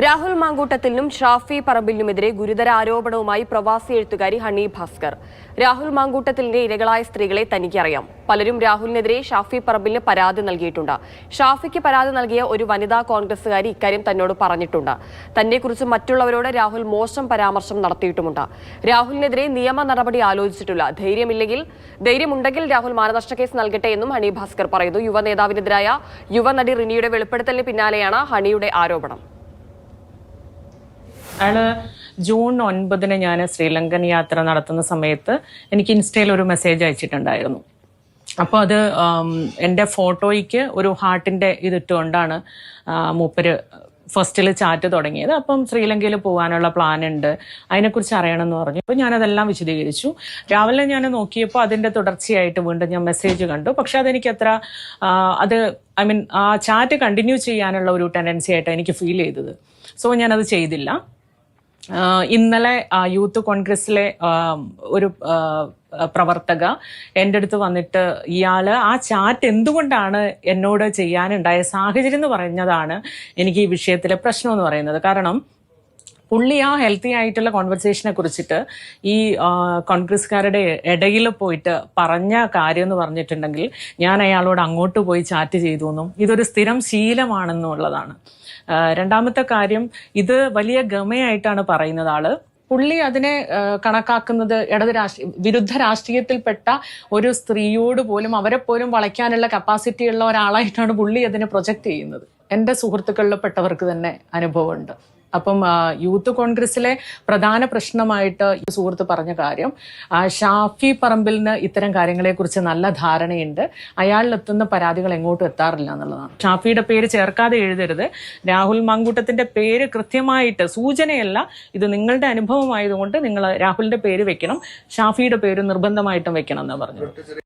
രാഹുൽ മാങ്കൂട്ടത്തിനും ഷാഫി പറമ്പിലിനുമെതിരെ ഗുരുതര ആരോപണവുമായി പ്രവാസി എഴുത്തുകാരി ഹണി ഭാസ്കർ. രാഹുൽ മാങ്കൂട്ടത്തിലിന്റെ ഇരകളായ സ്ത്രീകളെ തനിക്കറിയാം. പലരും രാഹുലിനെതിരെ ഷാഫി പറമ്പിലിന് പരാതി നൽകിയിട്ടുണ്ട്. ഷാഫിക്ക് പരാതി നൽകിയ ഒരു വനിതാ കോൺഗ്രസുകാരി ഇക്കാര്യം തന്നോട് പറഞ്ഞിട്ടുണ്ട്. തന്നെക്കുറിച്ച് മറ്റുള്ളവരോട് രാഹുൽ മോശം പരാമർശം നടത്തിയിട്ടുമുണ്ട്. രാഹുലിനെതിരെ നിയമ നടപടി ആലോചിച്ചിട്ടില്ല. ധൈര്യമുണ്ടെങ്കിൽ രാഹുൽ മാനനഷ്ട കേസ് നൽകട്ടെ എന്നും ഹണി ഭാസ്കർ പറയുന്നു. യുവ നേതാവിനെതിരായ യുവനടി റിനിയുടെ വെളിപ്പെടുത്തലിന് പിന്നാലെയാണ് ഹണിയുടെ ആരോപണം. അയാള് ജൂൺ 9 ഞാൻ ശ്രീലങ്കൻ യാത്ര നടത്തുന്ന സമയത്ത് എനിക്ക് ഇൻസ്റ്റയിൽ ഒരു മെസ്സേജ് അയച്ചിട്ടുണ്ടായിരുന്നു. അപ്പോൾ അത് എൻ്റെ ഫോട്ടോയ്ക്ക് ഒരു ഹാർട്ടിൻ്റെ ഇതിട്ടുകൊണ്ടാണ് മൂപ്പര് ഫസ്റ്റിൽ ചാറ്റ് തുടങ്ങിയത്. അപ്പം ശ്രീലങ്കയിൽ പോകാനുള്ള പ്ലാൻ ഉണ്ട്, അതിനെക്കുറിച്ച് അറിയണമെന്ന് പറഞ്ഞു. അപ്പോൾ ഞാനതെല്ലാം വിശദീകരിച്ചു. രാവിലെ ഞാൻ നോക്കിയപ്പോൾ അതിൻ്റെ തുടർച്ചയായിട്ട് വീണ്ടും ഞാൻ മെസ്സേജ് കണ്ടു. പക്ഷെ അതെനിക്ക് അത്ര ആ ചാറ്റ് കണ്ടിന്യൂ ചെയ്യാനുള്ള ഒരു ടെൻഡൻസി ആയിട്ട് എനിക്ക് ഫീൽ ചെയ്തത്. സോ ഞാനത് ചെയ്തില്ല. ഇന്നലെ യൂത്ത് കോൺഗ്രസിലെ ഒരു പ്രവർത്തക എൻ്റെ അടുത്ത് വന്നിട്ട് ഇയാള് ആ ചാറ്റ് എന്തുകൊണ്ടാണ് എന്നോട് ചെയ്യാനുണ്ടായ സാഹചര്യം എന്ന് പറഞ്ഞതാണ് എനിക്ക് ഈ വിഷയത്തിലെ പ്രശ്നം എന്ന് പറയുന്നത്. കാരണം പുള്ളി ആ ഹെൽത്തി ആയിട്ടുള്ള കോൺവെർസേഷനെ കുറിച്ചിട്ട് ഈ കോൺഗ്രസ്സുകാരുടെ ഇടയിൽ പോയിട്ട് പറഞ്ഞ കാര്യം എന്ന് പറഞ്ഞിട്ടുണ്ടെങ്കിൽ ഞാൻ അയാളോട് അങ്ങോട്ട് പോയി ചാറ്റ് ചെയ്തു എന്നും ഇതൊരു സ്ഥിരം ശീലമാണെന്നുള്ളതാണ്. രണ്ടാമത്തെ കാര്യം, ഇത് വലിയ ഗമയായിട്ടാണ് പറയുന്നത് ആള്. പുള്ളി അതിനെ കണക്കാക്കുന്നത് വിരുദ്ധ രാഷ്ട്രീയത്തിൽപ്പെട്ട ഒരു സ്ത്രീയോട് പോലും അവരെ പോലും വളയ്ക്കാനുള്ള കപ്പാസിറ്റി ഉള്ള ഒരാളായിട്ടാണ് പുള്ളി അതിനെ പ്രൊജക്റ്റ് ചെയ്യുന്നത്. എൻ്റെ സുഹൃത്തുക്കളിൽ പെട്ടവർക്ക് തന്നെ അനുഭവമുണ്ട്. അപ്പം യൂത്ത് കോൺഗ്രസിലെ പ്രധാന പ്രശ്നമായിട്ട് ഈ സുഹൃത്ത് പറഞ്ഞ കാര്യം, ഷാഫി പറമ്പിലിന് ഇത്തരം കാര്യങ്ങളെക്കുറിച്ച് നല്ല ധാരണയുണ്ട്. അയാളിലെത്തുന്ന പരാതികൾ എങ്ങോട്ടും എത്താറില്ല എന്നുള്ളതാണ്. ഷാഫിയുടെ പേര് ചേർക്കാതെ എഴുതരുത്. രാഹുൽ മാങ്കൂട്ടത്തിന്റെ പേര് കൃത്യമായിട്ട് സൂചനയല്ല, ഇത് നിങ്ങളുടെ അനുഭവമായതുകൊണ്ട് നിങ്ങൾ രാഹുലിന്റെ പേര് വെക്കണം, ഷാഫിയുടെ പേര് നിർബന്ധമായിട്ടും വെക്കണം എന്നാണ് പറഞ്ഞത്.